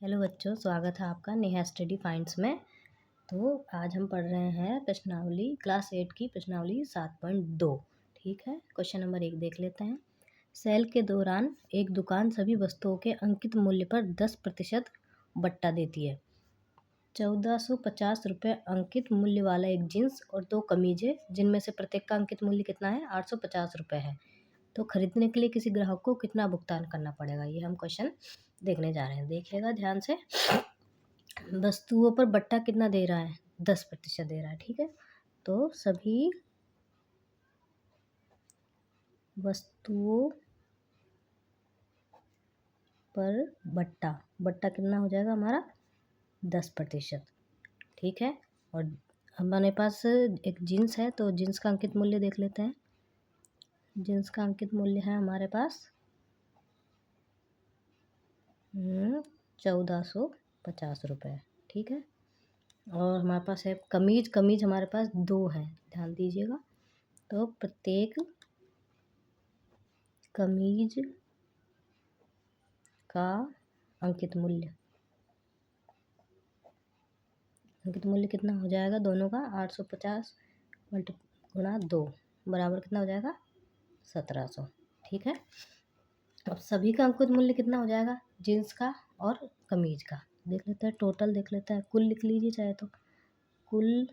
Hello बच्चों, स्वागत है आपका नेहा स्टडी फाइंड्स में। तो आज हम पढ़ रहे हैं प्रश्नावली क्लास 8 की प्रश्नावली 7.2। ठीक है, क्वेश्चन नंबर 1 देख लेते हैं। सेल के दौरान एक दुकान सभी वस्तुओं के अंकित मूल्य पर 10% बट्टा देती है। 1450 रुपये अंकित मूल्य वाला एक जीन्स और 2 कमीजें, जिनमें से प्रत्येक का अंकित मूल्य कितना है? 850 रुपये है। तो खरीदने के लिए किसी ग्राहक को कितना भुगतान करना पड़ेगा, ये हम क्वेश्चन देखने जा रहे हैं। देखिएगा ध्यान से। वस्तुओं पर बट्टा कितना दे रहा है? 10% दे रहा है। ठीक है, तो सभी वस्तुओं पर बट्टा कितना हो जाएगा हमारा? 10%। ठीक है, और हमारे पास एक जीन्स है, तो जीन्स का अंकित मूल्य देख लेते हैं। जीन्स का अंकित मूल्य है हमारे पास 1450 रुपये। ठीक है, और हमारे पास है कमीज हमारे पास 2 हैं, ध्यान दीजिएगा। तो प्रत्येक कमीज का अंकित मूल्य कितना हो जाएगा? दोनों का 850 गुणा 2 बराबर कितना हो जाएगा? 1700। ठीक है, अब सभी का अंकित मूल्य कितना हो जाएगा? जीन्स का और कमीज का देख लेते हैं, टोटल देख लेते हैं, कुल लिख लीजिए चाहे तो। कुल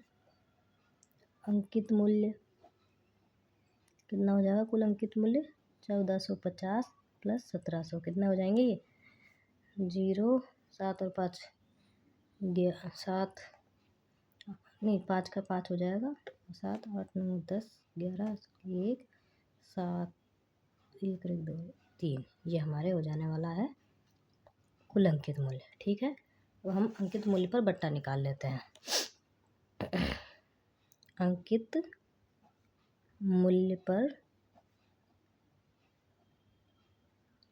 अंकित मूल्य कितना हो जाएगा? कुल अंकित मूल्य 1450 प्लस 1700 कितना हो जाएंगे ये? 0 7 और 5 7 नहीं, 5 का 5 हो जाएगा, 7 8 9 10 11 1 7 1 1 2 3, ये हमारे हो जाने वाला है कुल अंकित मूल्य। ठीक है, तो हम अंकित मूल्य पर बट्टा निकाल लेते हैं। अंकित मूल्य पर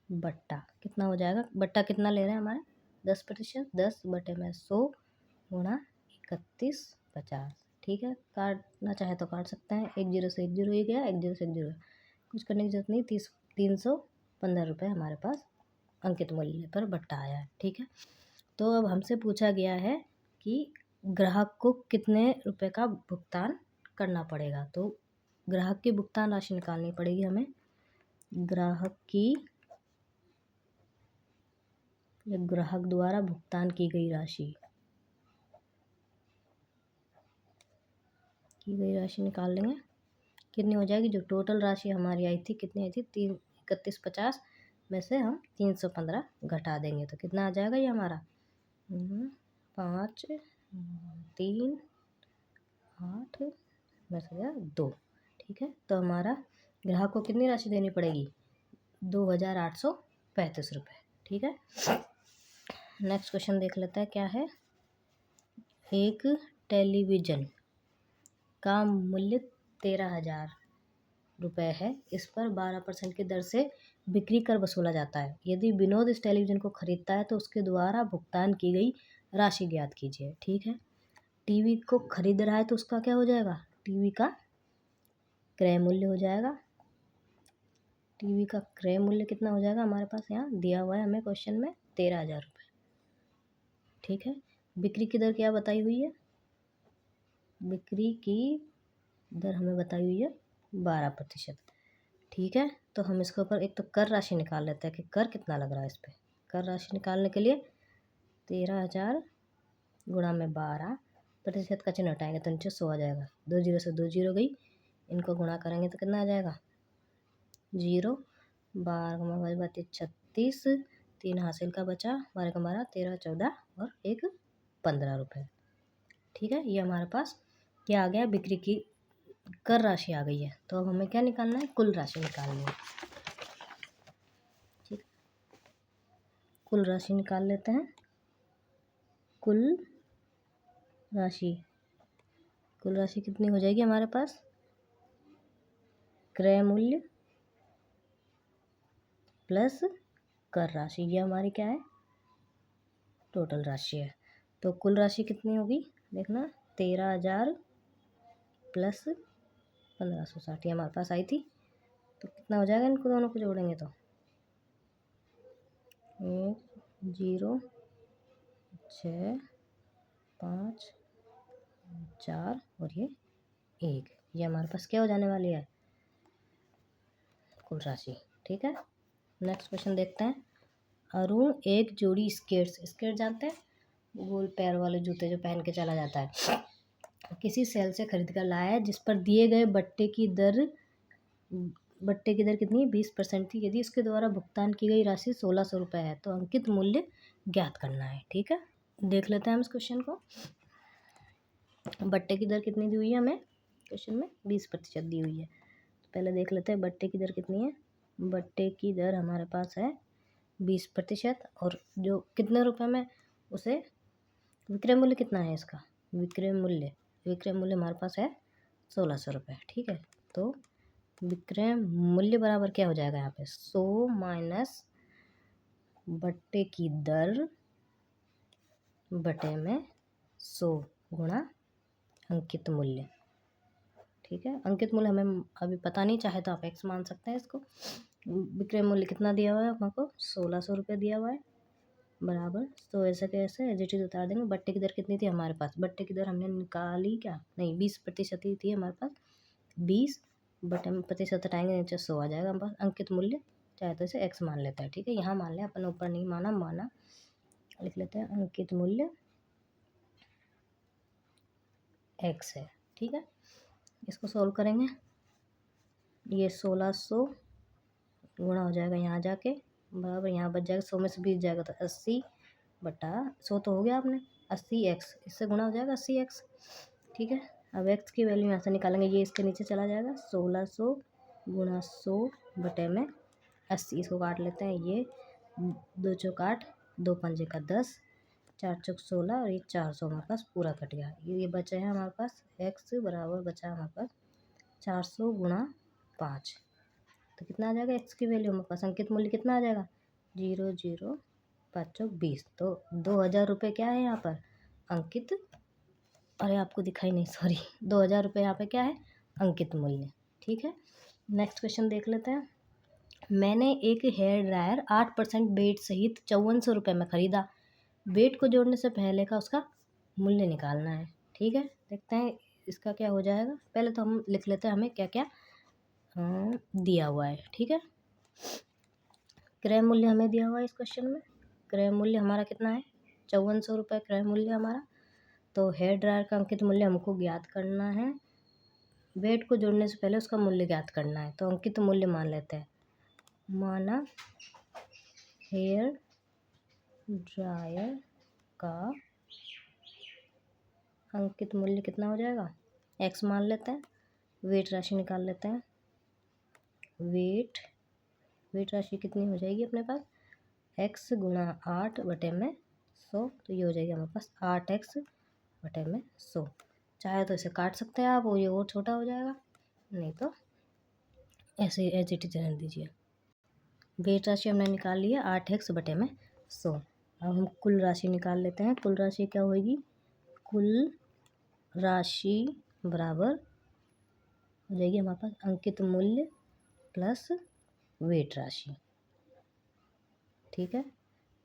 बट्टा कितना हो जाएगा? बट्टा कितना ले रहे हैं हमारे? 10%। 10/100 गुणा 3150। ठीक है, काटना चाहे तो काट सकते हैं। 1 0 से 1 0 ही गया, 1 0 से 1 0, कुछ करने की जरूरत नहीं। 315 रुपये हमारे पास अंकित मूल्य पर बट्टा आया है। ठीक है, तो अब हमसे पूछा गया है कि ग्राहक को कितने रुपए का भुगतान करना पड़ेगा। तो ग्राहक की भुगतान राशि निकालनी पड़ेगी हमें। ग्राहक द्वारा भुगतान की गई राशि निकाल लेंगे। कितनी हो जाएगी? जो टोटल राशि हमारी आई थी, कितनी आई थी? 3150 में से हम 315 घटा देंगे तो कितना आ जाएगा ये हमारा? 5 3 8 बस गया 2। ठीक है, तो हमारा ग्राहक को कितनी राशि देनी पड़ेगी? 2835 रुपये। ठीक है, नेक्स्ट क्वेश्चन देख लेते हैं क्या है। एक टेलीविज़न का मूल्य 13,000 रुपये है। इस पर 12% की दर से बिक्री कर वसूला जाता है। यदि विनोद इस टेलीविज़न को खरीदता है तो उसके द्वारा भुगतान की गई राशि ज्ञात कीजिए। ठीक है, टीवी को खरीद रहा है तो उसका क्या हो जाएगा? टीवी का क्रय मूल्य हो जाएगा। टीवी का क्रय मूल्य कितना हो जाएगा? हमारे पास यहाँ दिया हुआ है हमें क्वेश्चन में 13,000 रुपये। ठीक है, बिक्री की दर क्या बताई हुई है? बिक्री की दर हमें बताई हुई है 12%। ठीक है, तो हम इसके ऊपर एक तो कर राशि निकाल लेते हैं कि कर कितना लग रहा है इस पर। कर राशि निकालने के लिए 13,000 गुणा में 12%, का चिन्ह हटाएंगे तो नीचे 100 आ जाएगा। 2 0 से 2 0 गई, इनको गुणा करेंगे तो कितना आ जाएगा? 0 12 36, 3 हासिल का बचा, 12 का 12 13 14 और 1 15 रुपये। ठीक है, ये हमारे पास क्या आ गया? बिक्री की कर राशि आ गई है। तो अब हमें क्या निकालना है? कुल राशि निकालनी है। ठीक, कुल राशि निकाल लेते हैं। कुल राशि कितनी हो जाएगी हमारे पास? क्रय मूल्य प्लस कर राशि, ये हमारी क्या है? टोटल राशि है। तो कुल राशि कितनी होगी देखना, 13,000 प्लस 1560, ये हमारे पास आई थी। तो कितना हो जाएगा? इनको दोनों को जोड़ेंगे तो 1 0 6 5 4 और ये 1, ये हमारे पास क्या हो जाने वाली है, कुल राशि। ठीक है, नेक्स्ट क्वेश्चन देखते हैं। अरुण एक जोड़ी स्केट जानते हैं, गोल पैर वाले जूते जो पहन के चला जाता है, किसी सेल से खरीद कर लाया है, जिस पर दिए गए बट्टे की दर कितनी है, 20% थी। यदि उसके द्वारा भुगतान की गई राशि 1600 रुपये है तो अंकित मूल्य ज्ञात करना है। ठीक है, देख लेते हैं हम इस क्वेश्चन को। बट्टे की दर कितनी दी हुई है हमें, क्वेश्चन में 20% दी हुई है। तो पहले देख लेते हैं बट्टे की दर कितनी है। बट्टे की दर हमारे पास है 20%, और जो कितने रुपए में उसे, विक्रय मूल्य कितना है इसका, विक्रय मूल्य हमारे पास है 1600 रुपये। ठीक है, तो विक्रय मूल्य बराबर क्या हो जाएगा यहाँ पे, 100 माइनस बट्टे की दर बटे में 100 गुणा अंकित मूल्य। ठीक है, अंकित मूल्य हमें अभी पता नहीं, चाहे तो आप एक्स मान सकते हैं इसको। विक्रय मूल्य कितना दिया हुआ है हमको, 1600 रुपये दिया हुआ है, बराबर। तो ऐसे कैसे एज इट इज उतार देंगे। बट्टे की दर कितनी थी हमारे पास, बट्टे की दर हमने निकाली क्या, नहीं 20% ही थी हमारे पास, 20 बटे में प्रतिशत हटाएंगे, नीचे 100 आ जाएगा हमारे पास। अंकित मूल्य चाहे तो इसे एक्स मान लेते हैं। ठीक है, यहाँ मान लें, अपन ऊपर नहीं माना, लिख लेते हैं अंकित मूल्य एक्स है। ठीक है, इसको सॉल्व करेंगे, ये 1600 गुणा हो जाएगा यहाँ जाके, बराबर यहाँ बच जाएगा, 100 में से 20 जाएगा तो 80 बटा 100 तो हो गया आपने, 80x, इससे गुणा हो जाएगा 80x। ठीक है, अब x की वैल्यू यहाँ से निकालेंगे, ये इसके नीचे चला जाएगा, 1600 गुणा 100 बटे में 80, इसको काट लेते हैं, ये 2 चौक 8, 2 पंजे का 10, 4 चौक 16 और ये 400 हमारे पास पूरा कट गया। ये बचे हैं हमारे पास x बराबर बचा हमारे पास 400 गुणा 5, तो कितना आ जाएगा x की वैल्यू हमारे पास, अंकित मूल्य कितना आ जाएगा, 0 5 चौक 20, तो 2000 रुपये क्या है यहाँ पर अंकित, अरे आपको दिखाई नहीं, सॉरी, 2000 रुपये यहाँ पे क्या है, अंकित मूल्य। ठीक है, नेक्स्ट क्वेश्चन देख लेते हैं। मैंने एक हेयर ड्रायर 8% वेट सहित 5400 रुपये में ख़रीदा, वेट को जोड़ने से पहले का उसका मूल्य निकालना है। ठीक है, देखते हैं इसका क्या हो जाएगा। पहले तो हम लिख लेते हैं हमें क्या क्या दिया हुआ है। ठीक है, क्रय मूल्य हमें दिया हुआ है इस क्वेश्चन में, क्रय मूल्य हमारा कितना है, 5400 रुपये क्रय मूल्य हमारा। तो हेयर ड्रायर का अंकित मूल्य हमको ज्ञात करना है, वेट को जोड़ने से पहले उसका मूल्य ज्ञात करना है, तो अंकित मूल्य मान लेते हैं, माना हेयर ड्रायर का अंकित मूल्य कितना हो जाएगा, एक्स मान लेते हैं, वेट राशि निकाल लेते हैं, वेट राशि कितनी हो जाएगी अपने पास, x गुणा 8 बटे में 100, तो ये हो जाएगी हमारे पास 8x बटे में 100। चाहे तो इसे काट सकते हैं आप, और ये और छोटा हो जाएगा, नहीं तो ऐसे एज इट इज रहने दीजिए। वेट राशि हमने निकाल ली है 8x बटे में 100। अब हम कुल राशि निकाल लेते हैं, कुल राशि क्या होगी, कुल राशि बराबर हो जाएगी हमारे पास अंकित मूल्य प्लस वेट राशि। ठीक है,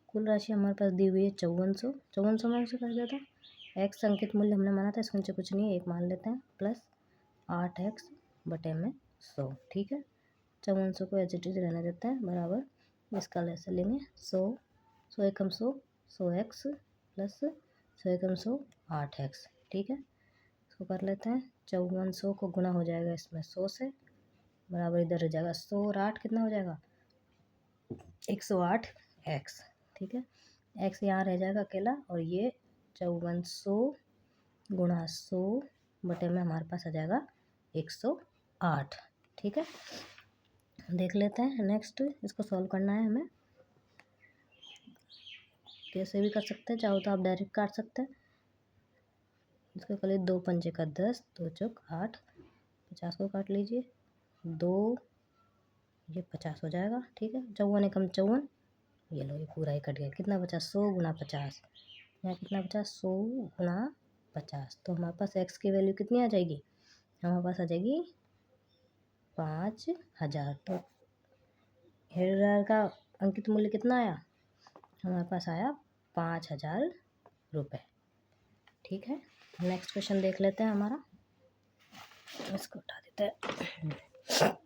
कुल राशि हमारे पास दी हुई है 5400 में से कर देते हैं, एक्स अंकित मूल्य हमने माना था, इसके नीचे कुछ नहीं है, एक मान लेते हैं, प्लस 8x बटे में 100। ठीक है, 5400 को एज इट इज रहने देते हैं, बराबर इसका लेसे लेंगे 100 एकम 100x प्लस 100 एकम 100 8x। ठीक है, इसको कर लेते हैं, 5400 को गुना हो जाएगा इसमें 100 से, बराबर इधर रह जाएगा 100 और 8 कितना हो जाएगा 108x। ठीक है, x यहाँ रह जाएगा अकेला, और ये 5400 गुणा 100 बटे में हमारे पास आ जाएगा 108। ठीक है, देख लेते हैं नेक्स्ट, इसको सॉल्व करना है हमें, कैसे भी कर सकते हैं, चाहो तो आप डायरेक्ट काट सकते हैं, इसको कर लीजिए, 2 पंजे का 10, 2 चौक 8, 50 को काट लीजिए, 2 ये 50 हो जाएगा। ठीक है, 54 एकम 54, ये लो ये पूरा ही कट गया, कितना बचा 100 गुणा 50, यहाँ कितना बचा 100 गुणा 50, तो हमारे पास x की वैल्यू कितनी आ जाएगी, हमारे पास आ जाएगी 5000। तो हेयर ड्रायर का अंकित मूल्य कितना आया, हमारे पास आया 5000 रुपये। ठीक है, नेक्स्ट क्वेश्चन देख लेते हैं हमारा, इसको उठा देते हैं।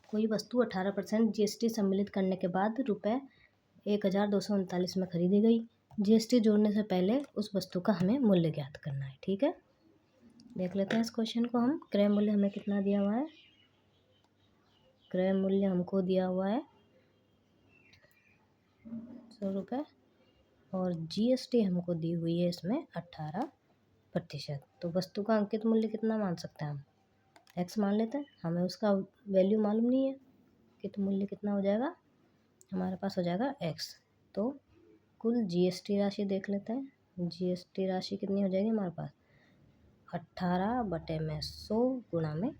कोई वस्तु 18% GST सम्मिलित करने के बाद ₹1239 में खरीदी गई। GST जोड़ने से पहले उस वस्तु का हमें मूल्य ज्ञात करना है। ठीक है, देख लेते हैं इस क्वेश्चन को हम। क्रय मूल्य हमें कितना दिया हुआ है? क्रय मूल्य हमको दिया हुआ है 100 रुपये और GST हमको दी हुई है इसमें 18%। तो वस्तु का अंकित मूल्य कितना मान सकते हैं हम? X मान लेते हैं, हमें उसका वैल्यू मालूम नहीं है कि तो मूल्य कितना हो जाएगा, हमारे पास हो जाएगा X। तो कुल GST राशि देख लेते हैं। GST राशि कितनी हो जाएगी हमारे पास? 18/100 गुणा में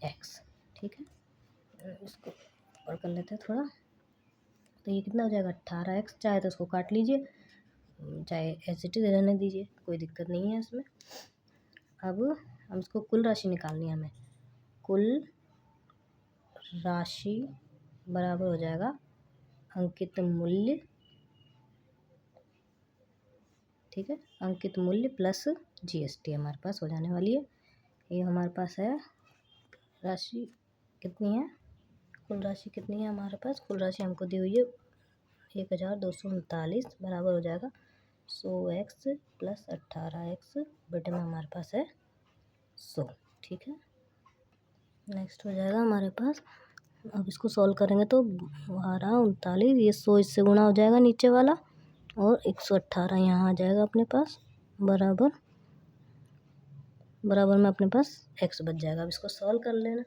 X। ठीक है, इसको और कर लेते हैं थोड़ा। तो ये कितना हो जाएगा? 18X। चाहे तो उसको काट लीजिए, चाहे एच टी रहने दीजिए, कोई दिक्कत नहीं है इसमें। अब हम इसको कुल राशि निकालनी है हमें। कुल राशि बराबर हो जाएगा अंकित मूल्य, ठीक है, अंकित मूल्य प्लस GST हमारे पास हो जाने वाली है। ये हमारे पास है राशि कितनी है, कुल राशि कितनी है हमारे पास? कुल राशि हमको दी हुई है 1239 बराबर हो जाएगा 100X प्लस 18X बटे में हमारे पास है 100। ठीक है, नेक्स्ट हो जाएगा हमारे पास। अब इसको सॉल्व करेंगे तो 1239, ये 100 इससे गुणा हो जाएगा नीचे वाला, और 118 यहाँ आ जाएगा अपने पास, बराबर बराबर में अपने पास X बच जाएगा। अब इसको सॉल्व कर लेना,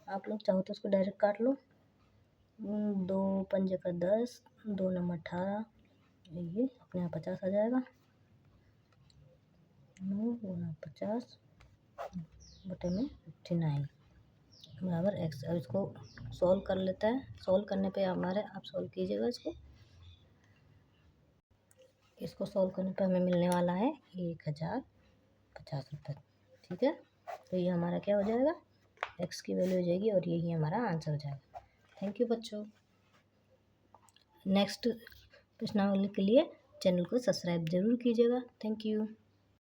आप लोग चाहो तो इसको डायरेक्ट काट लो। 2 पंजे का 10, 2 नंबर 18, ये अपने यहाँ 50 आ जाएगा। 9 गुना 50 बटे में 59 बराबर X। अब इसको सॉल्व कर लेता है। सॉल्व करने पे आप सॉल्व कीजिएगा इसको सॉल्व करने पे हमें मिलने वाला है 1050 रुपये। ठीक है, तो ये हमारा क्या हो जाएगा? X की वैल्यू हो जाएगी और यही हमारा आंसर हो जाएगा। थैंक यू बच्चों। नेक्स्ट प्रश्नावली के लिए चैनल को सब्सक्राइब जरूर कीजिएगा। Thank you.